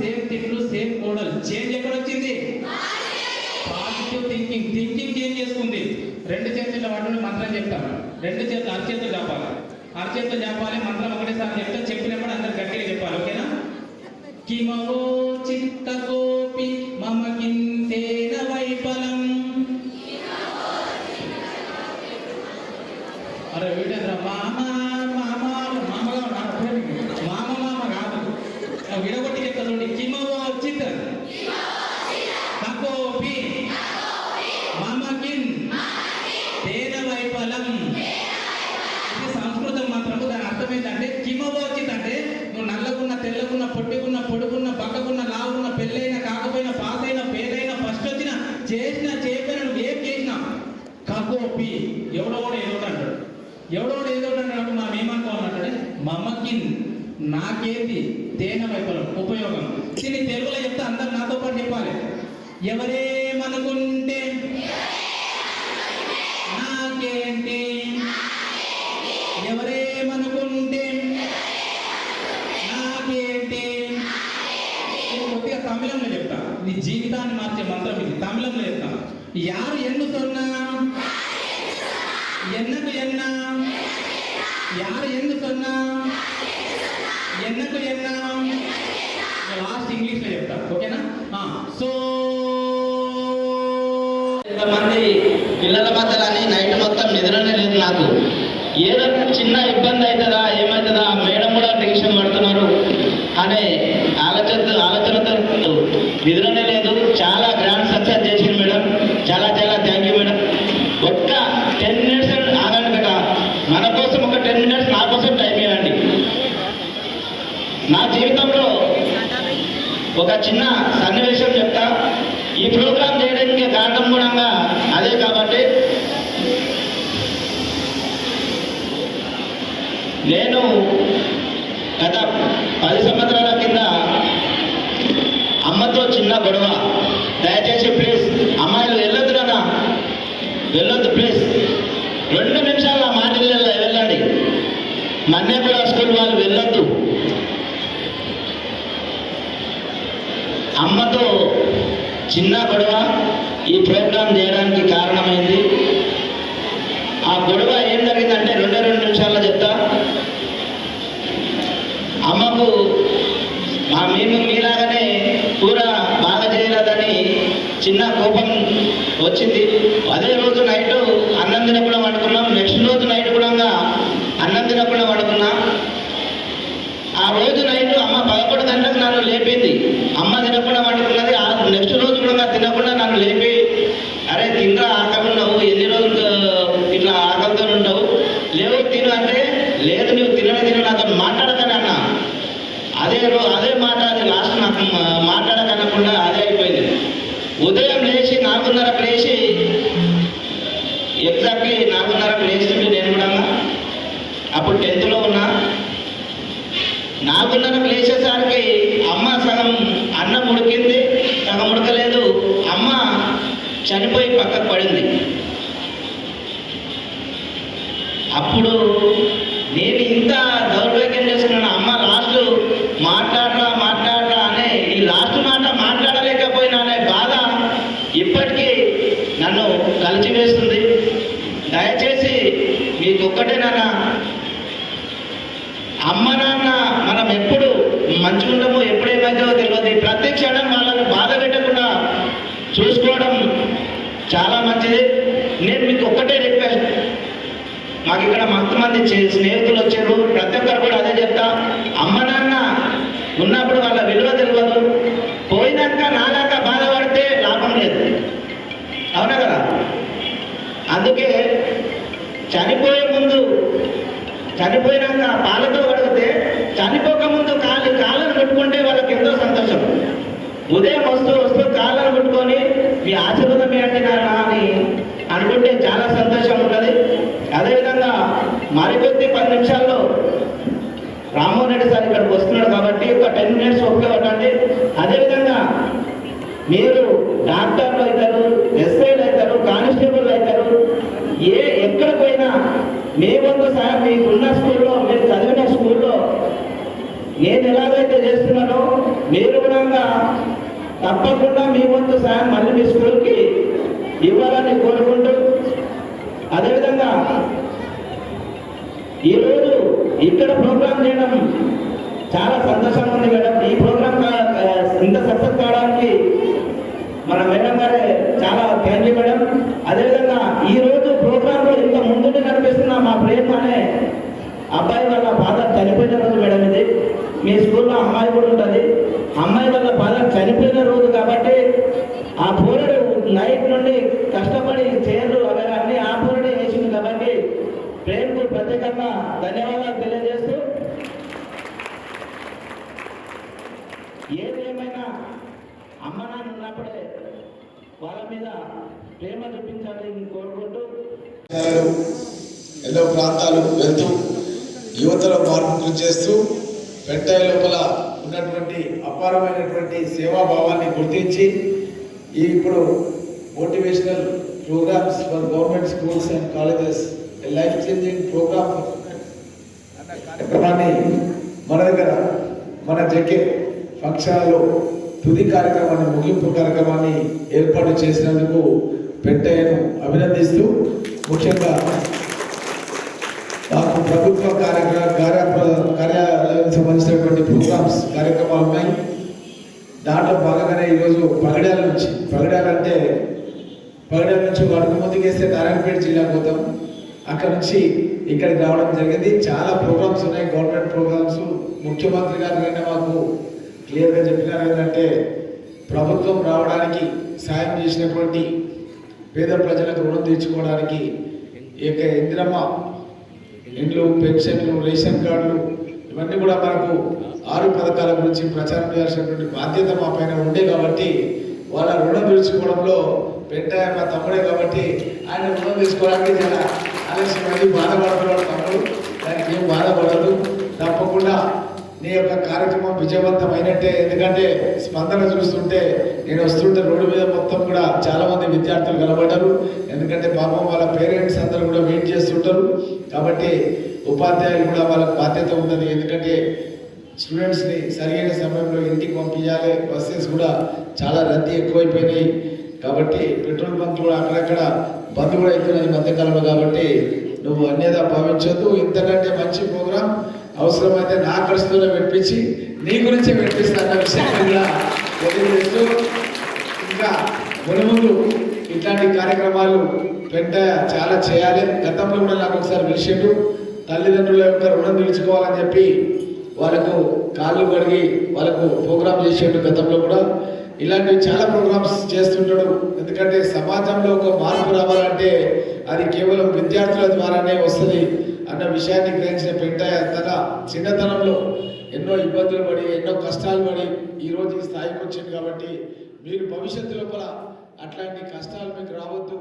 Same తిట్లు same model. Change ఎక్కడ వచ్చింది? Positive thinking. థింకింగ్ చేంజ్ చేసుకుంది. రెండు చేతుల వాటిని మంత్రం చెప్తాను. రెండు చేతులు అరచేతులు చెప్పాలి. అరచేతులు చెప్పాలి. మంత్రం ఒకటేసారి చెప్తే చెప్పినప్పుడు అందరు గట్టిగా చెప్పాలి. ఓకేనా? కిమవో చిత్తకోపి మమ కింతేన వైఫలం. అరే వీటేంద్ర మామ మామ మామగా మామ మామ కాదు, విడగొట్టి చెప్తాను. కిమవో చిత్త కకోపి మమ కిన్ తేన వైఫలం. ఇది సంస్కృతం మంత్రము. దాని అర్థం ఏంటంటే కిమవో చిత్ అంటే నువ్వు నల్లకున్న తెల్లకున్న పొట్టికున్న పొడుకున్న బక్కకున్న లావుకున్న పెళ్ళైనా కాకపోయినా పాస్ అయినా ఫెయిల్ అయినా ఫస్ట్ వచ్చిన చేసిన చేయకపోయినా నువ్వు ఏం చేసినా కకోపి ఎవడోడు ఏదో అంటాడు. ఎవడోడు ఏదో అంటాడు. మనం ఏమనుకోవాలంటే మమ్మకిన్ నాకేంటి తేన వైఫలం ఉపయోగం. దీన్ని తెలుగులో చెప్తే అందరు నాతో పాటు చెప్పాలి. ఎవరేమనుకుంటే నాకేంటి, ఎవరేమనుకుంటే నాకేంటి. కొద్దిగా తమిళంలో చెప్తా. నీ జీవితాన్ని మార్చే మంత్రం ఇది. తమిళంలో చెప్తా. యారు ఎన్ను సొన్నా ఎన్నకు ఎన్నా, యారు ఎన్ను సొన్నా ఎన్నకు ఎన్నా. లాస్ట్ ఇంగ్లీష్లో చెప్తా. ఓకేనా? సో ఇంతమంది పిల్లల మధ్యలోని నైట్ మొత్తం నిద్రనే లేదు నాకు. ఏదో చిన్న ఇబ్బంది అవుతుందా ఏమవుతుందా, మేడం కూడా టెన్షన్ పడుతున్నారు అనే ఆలోచనతో నిద్రనే లేదు. చాలా గ్రాండ్ సక్సెస్ చేసింది మేడం. చాలా చాలా థ్యాంక్ యూ మేడం. ఒక్క 10 minutes ఆగండి కదా, మన కోసం ఒక 10 minutes నా కోసం టైం ఇవ్వండి. నా జీవితంలో ఒక చిన్న సన్నివేశం చెప్తా. ఈ ప్రోగ్రాం చేయడానికి కారణం కూడా అదే. కాబట్టి నేను గత 10 సంవత్సరాల కింద అమ్మతో చిన్న గొడవ. దయచేసి ప్లీజ్ అమ్మాయిలు వెళ్ళొద్దురా, వెళ్ళొద్దు ప్లీజ్. 2 నిమిషాలు ఆ మాటలు వెళ్ళండి. మన్నేపుర స్కూల్ వాళ్ళు వెళ్ళొద్దు. అమ్మతో చిన్న గొడవ ఈ ప్రోగ్రాం చేయడానికి కారణమైంది. ఆ గొడవ ఏం జరిగిందంటే 2 నిమిషాల్లో చెప్తా. అమ్మకు మేము మీలాగానే కూర బాగా చేయలేదని చిన్న కోపం వచ్చింది. అదే రోజు నైట్ అన్నం తినకుండా వండుకున్నాం. నెక్స్ట్ రోజు నైట్ కూడా అన్నం తినకుండా వండుకున్నా. ఆ రోజు నైట్ అమ్మ 11 గంటలకు నన్ను లేపింది. అమ్మ తినకుండా వండుకున్నది. నెక్స్ట్ రోజు కూడా తినకుండా నన్ను లేపి, అరే తినరా, ఆకలి ఉన్నావు, ఎన్ని రోజులు ఇట్లా ఆకలితో ఉండవు, లేవు తిను అంటే, లేదు నువ్వు తిననే నాతో మాట్లాడకని అన్నా. అదే మాట అది లాస్ట్ నాకు మాట్లాడకనకుండా అదే అయిపోయింది. ఉదయం లేచి 4:30కు లేచి, ఎగ్జాక్ట్లీ 4:30కు లేచింది. నేను కూడా అప్పుడు 10th ఉన్నా. 4:30కు లేచేసరికి అమ్మ సగం అన్నం ఉడికింది, సగం ఉడకలేదు. అమ్మ చనిపోయి పక్కకు పడింది. అప్పుడు నేను ఇంత దౌర్భాగ్యం చేసుకున్నాను. అమ్మ లాస్ట్ మాట్లాడరా అనే ఈ లాస్ట్ మాట మాట్లాడలేకపోయినా అనే బాధ ఇప్పటికీ నన్ను కలిచివేస్తుంది. దయచేసి మీకు ఒక్కటేనా, అమ్మ నాన్న మనం ఎప్పుడు మంచిగా ఉండమో ఎప్పుడేమైందో తెలియదు. ప్రతి క్షణం వాళ్ళని బాధ పెట్టకుండా చూసుకోవడం చాలా మంచిది. నేను మీకు ఒక్కటే రిక్వెస్ట్, మాకు ఇక్కడ మస్తు మంది స్నేహితులు వచ్చారు. ప్రతి ఒక్కరు కూడా అదే చెప్తా. అమ్మ నాన్న ఉన్నప్పుడు వాళ్ళ విలువ తెలియదు. పోయినాక నాలాగా బాధపడితే లాభం లేదు. అవునా కదా? అందుకే చనిపోయినాక పాలతో కడిగితే చనిపోకముందు కాళ్ళను పెట్టుకుంటే వాళ్ళకి ఎంతో సంతోషం. ఉదయం వస్తూ కాళ్ళను పెట్టుకొని మీ ఆశీర్వాదం ఏంటి నాన్న అని అనుకుంటే చాలా సంతోషం ఉంటుంది. అదేవిధంగా మరికొద్ది 10 నిమిషాల్లో రామ్మోహన్ రెడ్డి సార్ ఇక్కడికి వస్తున్నాడు కాబట్టి ఒక 10 minutes ఒప్పుకోవటండి. అదేవిధంగా మీరు డాక్టర్లు అవుతారు, ఎస్ఐలు అవుతారు, కానిస్టేబుల్ అవుతారు. ఎక్కడ పోయినా మీ వంతు సార్ మీకున్న స్కూల్లో, మీరు చదివిన స్కూల్లో నేను ఎలాగైతే చేస్తున్నానో మీరు కూడా తప్పకుండా మీ వంతు సాయం మళ్ళీ మీ స్కూల్కి ఇవ్వాలని కోరుకుంటూ, అదేవిధంగా ఈరోజు ఇక్కడ ప్రోగ్రాం చేయడం చాలా సంతోషంగా ఉంది మేడం. ఈ ప్రోగ్రాం ఇంత సక్సెస్ కావడానికి మన మేడం గారే చాలా థ్యాంక్ యూ మేడం. అదేవిధంగా ఈరోజు ప్రోగ్రాంలో ఇంత ముందుండి నడిపిస్తున్న మా ప్రేమ అనే అబ్బాయి వాళ్ళ ఫాదర్ చనిపోయిన రోజు మేడం ఇది. మీ స్కూల్లో అమ్మాయి కూడా ఉంటుంది. అమ్మాయి వాళ్ళ ఫాదర్ చనిపోయిన రోజు కాబట్టి ఆ పోరుడు నైట్ నుండి కష్టపడి చైర్లు అన్నీ ఆ పోరుడే వేసింది కాబట్టి ప్రేమకు ప్రత్యేకంగా ధన్యవాదాలు తెలియజేస్తూ, ఏదేమైనా అమ్మ నాన్న ఉన్నప్పుడే వాళ్ళ మీద ప్రేమ చూపించాలని కోరుకుంటూ ఎన్నో ప్రాంతాలు వెళ్తూ యువతలో మార్పు కృషి చేస్తూ పెంటాయి లోపల ఉన్నటువంటి అపారమైనటువంటి సేవాభావాన్ని గుర్తించి ఇప్పుడు motivational programmes for government schools and colleges life changing programme అన్న కార్యక్రమాన్ని మన దగ్గర మన జెకే ఫంక్షన్లో తుది కార్యక్రమాన్ని ముగింపు కార్యక్రమాన్ని ఏర్పాటు చేసినందుకు పెంటయ్యను అభినందిస్తూ, ముఖ్యంగా నాకు ప్రభుత్వ కార్యాలయానికి సంబంధించినటువంటి ప్రోగ్రామ్స్ కార్యక్రమాలు ఉన్నాయి. దాంట్లో భాగంగానే ఈరోజు పగడ్యాల నుంచి అడుగు ముందుకేస్తే నారాయణపేట జిల్లాకు పోతాం. అక్కడ నుంచి ఇక్కడికి రావడం జరిగింది. చాలా ప్రోగ్రామ్స్ ఉన్నాయి, గవర్నమెంట్ ప్రోగ్రామ్స్. ముఖ్యమంత్రి గారు కన్నా మాకు క్లియర్గా చెప్పినారు ఏంటంటే ప్రభుత్వం రావడానికి సాయం చేసినటువంటి పేద ప్రజలకు రుణం తీర్చుకోవడానికి ఇందిరమ్మ ఇండ్లు, పెన్షన్లు, రేషన్ కార్డులు ఇవన్నీ కూడా మనకు 6 పథకాల గురించి ప్రచారం చేయాల్సినటువంటి బాధ్యత మా పైన ఉండే కాబట్టి వాళ్ళ రుణం తీర్చుకోవడంలో పెంటయ్య మా తమ్ముడే కాబట్టి ఆయన రుణం తీసుకోవడానికి చాలా ఆలస్యమైంది. బాధపడుతున్నాడు తమ్ముడు, దానికి ఏం బాధపడదు. తప్పకుండా నీ యొక్క కార్యక్రమం విజయవంతమైనట్టే. ఎందుకంటే స్పందన చూస్తుంటే నేను వస్తుంటే రోడ్డు మీద మొత్తం కూడా చాలా మంది విద్యార్థులు కనబడ్డారు. ఎందుకంటే పాపం వాళ్ళ పేరెంట్స్ అందరూ కూడా వెయిట్ చేస్తుంటారు. కాబట్టి ఉపాధ్యాయులు కూడా వాళ్ళకి బాధ్యత ఉంటుంది. ఎందుకంటే స్టూడెంట్స్ని సరైన సమయంలో ఇంటికి పంపించాలి. బస్సెస్ కూడా చాలా రద్దీ ఎక్కువైపోయినాయి కాబట్టి పెట్రోల్ బంక్ కూడా అక్కడక్కడ బంద్ కూడా అవుతున్నాయి మధ్యకాలంలో. కాబట్టి నువ్వు అన్యదా భావించొద్దు. ఇంతకంటే మంచి ప్రోగ్రాం అవసరమైతే నా ఖర్చుతోనే పెట్టించి నీ గురించే పెట్టిస్తాన్న విషయాన్ని కూడా తెలియజేస్తూ, ఇంకా ముందు ఇట్లాంటి కార్యక్రమాలు పెంటయ్య చాలా చేయాలి. గతంలో కూడా నాకు ఒకసారి పిలిచిండు. తల్లిదండ్రుల యొక్క రుణం తీర్చుకోవాలని చెప్పి వాళ్ళకు కాళ్ళు కడిగి వాళ్ళకు ప్రోగ్రామ్ చేసేడు. గతంలో కూడా ఇలాంటివి చాలా ప్రోగ్రామ్స్ చేస్తుంటాడు. ఎందుకంటే సమాజంలో ఒక మార్పు రావాలంటే అది కేవలం విద్యార్థుల ద్వారానే వస్తుంది అన్న విషయాన్ని గ్రహించిన పెంటయ్య తన చిన్నతనంలో ఎన్నో ఇబ్బందులు పడి ఎన్నో కష్టాలు పడి ఈరోజు ఈ స్థాయికి వచ్చింది. కాబట్టి మీరు భవిష్యత్తు లోపల అట్లాంటి కష్టాలు మీకు రావద్దు.